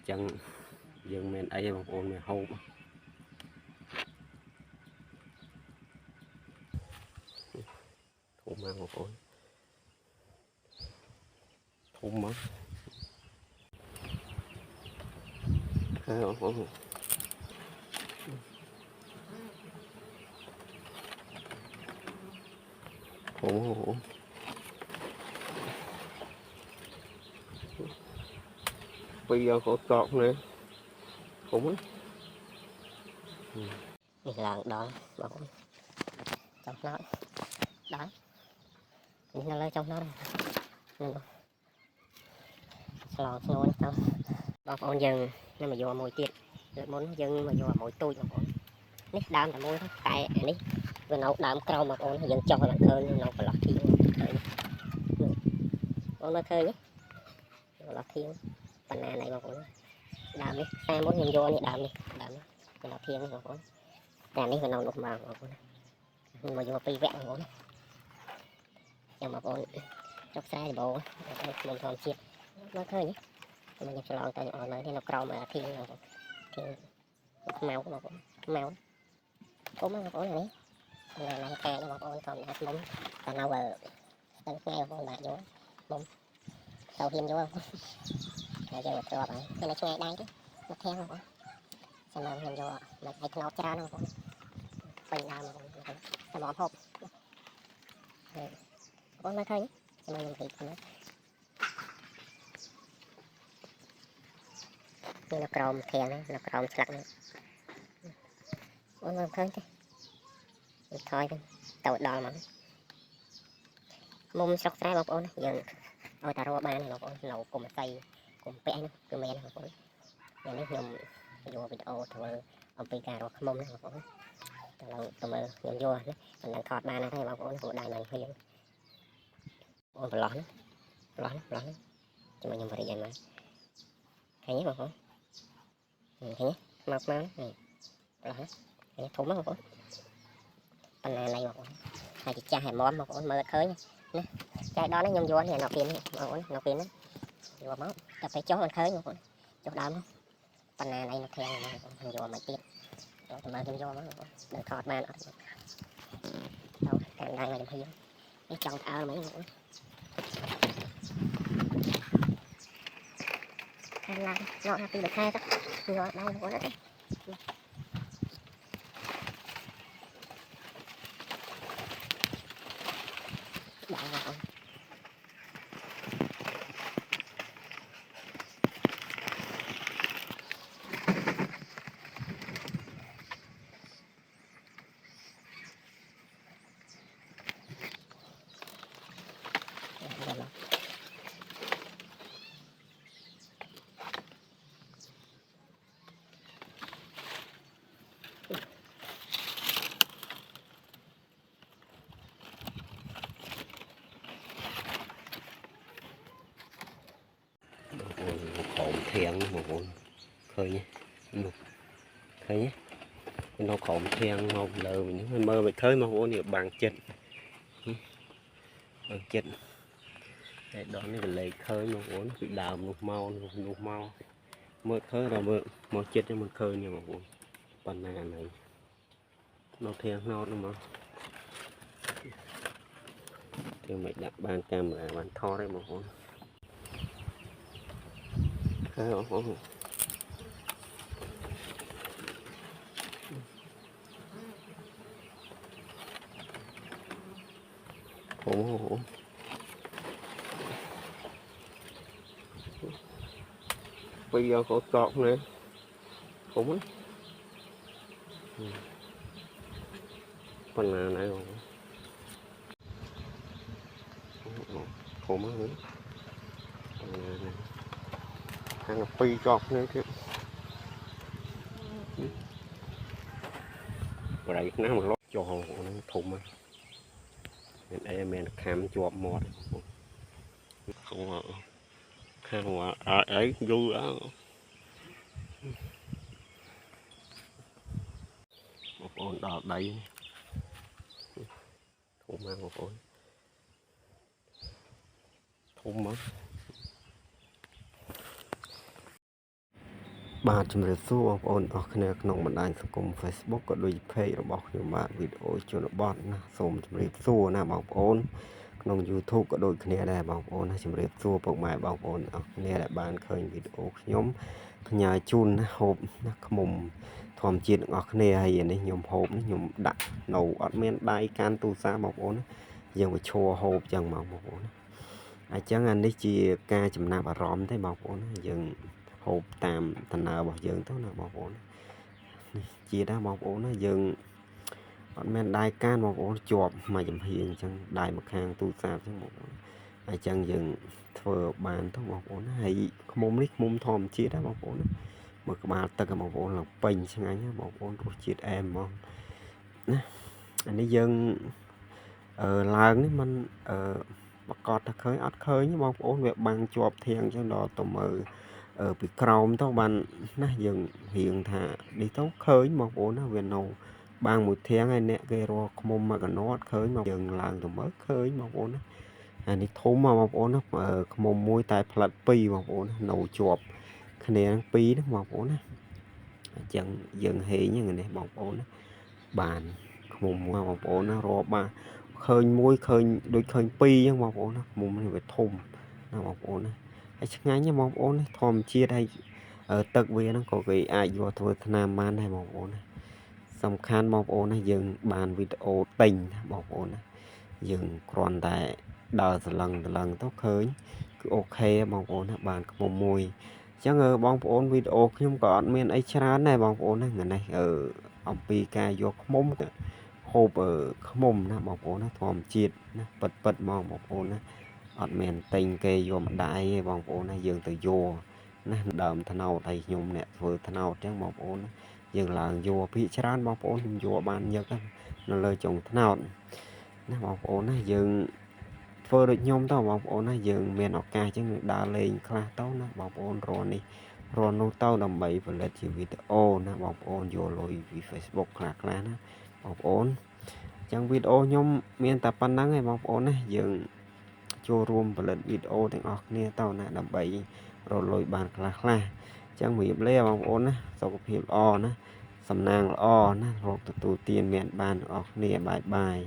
chẳng dừng men ấy mà ôn mày hâu thùng mang một ôn thùng mất hai ôn ôn thùng bây giờ có trọt này cũng mình làm đó bảo trong nó đó mình lấy trong nó lò nồi trong bảo con dừng nhưng mà vô mồi tiệt muốn dừng mà vô mồi tôi mà con nít đam là mồi cái này vừa nấu đam cao mà con dừng cho là thơ nhưng nấu phải lọt thiên con nó thơ nhé lọt thiên phần này mà con đam đi ta muốn nhìn vô này đam đi lọt thiên mà con đàn đi phải nấu nục mà con mà vô pi vẹn con nhưng mà con chọc sai bộ mình còn chiết nó thơ nhé mình nhập lon tay ở nơi nó cầu mà thiên màu của màu có mấy con này này ca nó con còn hạt mông còn nào vợ tao nghe con bạn vô mông tàu hiên vô không giờ cho bạn cái này chơi đây chứ nó theo không xem nào hiên vô mà thấy nó cha nó con bình nào mà tao bỏ hộp con nói thôi xem nào thì con nó crom khen nó crom sặc con nói thôi thôi tàu đò mà mông sọc trái bọc ôn giờ ôi ta rô ba này nó nấu cùng xây cùng pẹn cứ men nó còn nhà nước nhom vô video thôi ông pi cà rô mông nó còn tụi mình nhom vô mình đang thọt ba này thấy bọc ôn của đài này hơi ôn phải lón cho mình nhom vào đây mà thấy nhé bọc ôn thấy nhé mọc máu lón thấy thủng mất bọc ôn phần này bọc ôn hai chị cha hẻm móm bọc ôn mơ khơi nha cái đó nó nhom vô này nó phiền nó vô máu ta phải chó con khơi mà con chó đau không phần này nó theo mà vô mà tiết rồi mà nhom vô máu đừng thọt ba nó đâu càng đây là nhom hiếm cái trong áo mấy nữa hay là nó là được hai đó rồi đâu có đấy đau không khổn thiện một con khơi nhé khơi nhé nó khổn thiện một lờ mình mơ bị thới mà con nhiều bằng chết đó nó lấy khơi mà con bị đào nục mau mơ khơi rồi mơ chết cho mình khơi như một con banana này nó thiện nó mà thì mình đặt ban camera ban tho đấy một con ủa bây giờ có trọt này cũng phần nào này rồi khổ quá ăn là phi trọt nữa chứ và đây nó một lót cho hồ nó thùng mà đây mình khám chuột mọt không khám ấy vui đó một con đỏ đầy thùng mang một con thùng mà បាទជំរាបសួរបងប្អូនអស់គ្នាក្នុងបណ្ដាញសង្គម Facebook ក៏ដូច Page របស់ខ្ញុំបាទវីដេអូជនបទណាសូមជំរាបសួរណាបងប្អូនក្នុង YouTube ក៏ដូចគ្នាដែរបងប្អូនណាជំរាបសួរពុកម៉ែបងប្អូនអស់គ្នាដែលបានឃើញវីដេអូខ្ញុំផ្ញើជូនណាហូបណាខ្មុំធម្មជាតិទាំងអស់គ្នាហើយនេះខ្ញុំហូបនេះខ្ញុំដាក់នៅអត់មានដៃកាន់ទូរស័ព្ទបងប្អូនណាយើងទៅឈរហូបចឹងបងប្អូនណាអញ្ចឹងអានេះជាការចំណាប់អារម្មណ៍ទេបងប្អូនណាយើងហូបតាមដំណើររបស់យើងទៅណាបងប្អូននេះជាដែរបងប្អូនណាយើងអត់មានដៃកានបងប្អូនជាប់មួយចំហៀងអញ្ចឹងដៃមកខាងទូរស័ព្ទអញ្ចឹងបងប្អូនអញ្ចឹងយើងធ្វើបានទៅបងប្អូនណាហើយខ្មុំនេះខ្មុំធម្មជាតិណាបងប្អូនណាមើលក្បាលទឹកបងប្អូនឡើងពេញឆ្ងាញ់ណាបងប្អូនរសជាតិអែមហ្មងណាអានេះយើងឡើងនេះมันប្រកាសថាឃើញអត់ឃើញបងប្អូនវាបាំងជាប់ធាងអញ្ចឹងដល់ទៅមើលពីក្រោមទៅបានណាយើងរៀងថានេះទៅឃើញបងប្អូនណាវានៅបាំងមួយធាងហើយអ្នកគេរកខ្មុំមកកណត់ឃើញមកយើងឡើងទៅមើលឃើញបងប្អូនណាអានេះធំមកបងប្អូនណាខ្មុំមួយតែផ្លិត2បងប្អូននៅជាប់គ្នា2ហ្នឹងបងប្អូនណាអញ្ចឹងយើងហេងហ្នឹងនេះបងប្អូនណាបានខ្មុំមកបងប្អូនណារកបានឃើញមួយឃើញដូចឃើញ2អញ្ចឹងបងប្អូនណាខ្មុំនេះវាធំណាបងប្អូនណាហើយឆ្ងាញ់ណាបងប្អូននេះធម្មជាតិហើយទឹកវាហ្នឹងក៏គេអាចយកធ្វើថ្នាំបានដែរបងប្អូនណាសំខាន់បងប្អូនណាយើងបានវីដេអូទិញណាបងប្អូនណាយើងគ្រាន់តែដើរសឡឹងទៅឃើញគឺអូខេបងប្អូនណាបានខ្មុំមួយអញ្ចឹងបងប្អូនវីដេអូខ្ញុំក៏អត់មានអីច្រើនដែរបងប្អូនណាថ្ងៃនេះអំពីការយកខ្មុំទៅហូបខ្មុំណាបងប្អូនណាធម្មជាតិណាពិតមកបងប្អូនណាអត់មានទិញគេយកម្ដាយទេបងប្អូនណាយើងទៅយកណាដើមថ្នោតហើយខ្ញុំអ្នកធ្វើថ្នោតអញ្ចឹងបងប្អូនណាយើងឡើងយកភាគច្រើនបងប្អូនខ្ញុំយកបានញឹកនៅលើចុងថ្នោតណាបងប្អូនណាយើងធ្វើដូចខ្ញុំទៅបងប្អូនណាយើងមានឱកាសអញ្ចឹងដើរលេងខ្លះទៅណាបងប្អូនរនេះរនោះទៅដើម្បីផលិតជាវីដេអូណាបងប្អូនយកលុយពី Facebook ខ្លះណាបងប្អូនអញ្ចឹងវីដេអូខ្ញុំមានតែប៉ុណ្្នឹងឯងបងប្អូនណាយើងចូលរួមផលិតវីដេអូទាំងអស់គ្នាទៅណាដើម្បីរកលុយបានខ្លះអញ្ចឹងរៀបលាបងប្អូនណាសុខភាពល្អណាសំណាងល្អណារកទទួលទានមានបានទាំងអស់គ្នាបាយ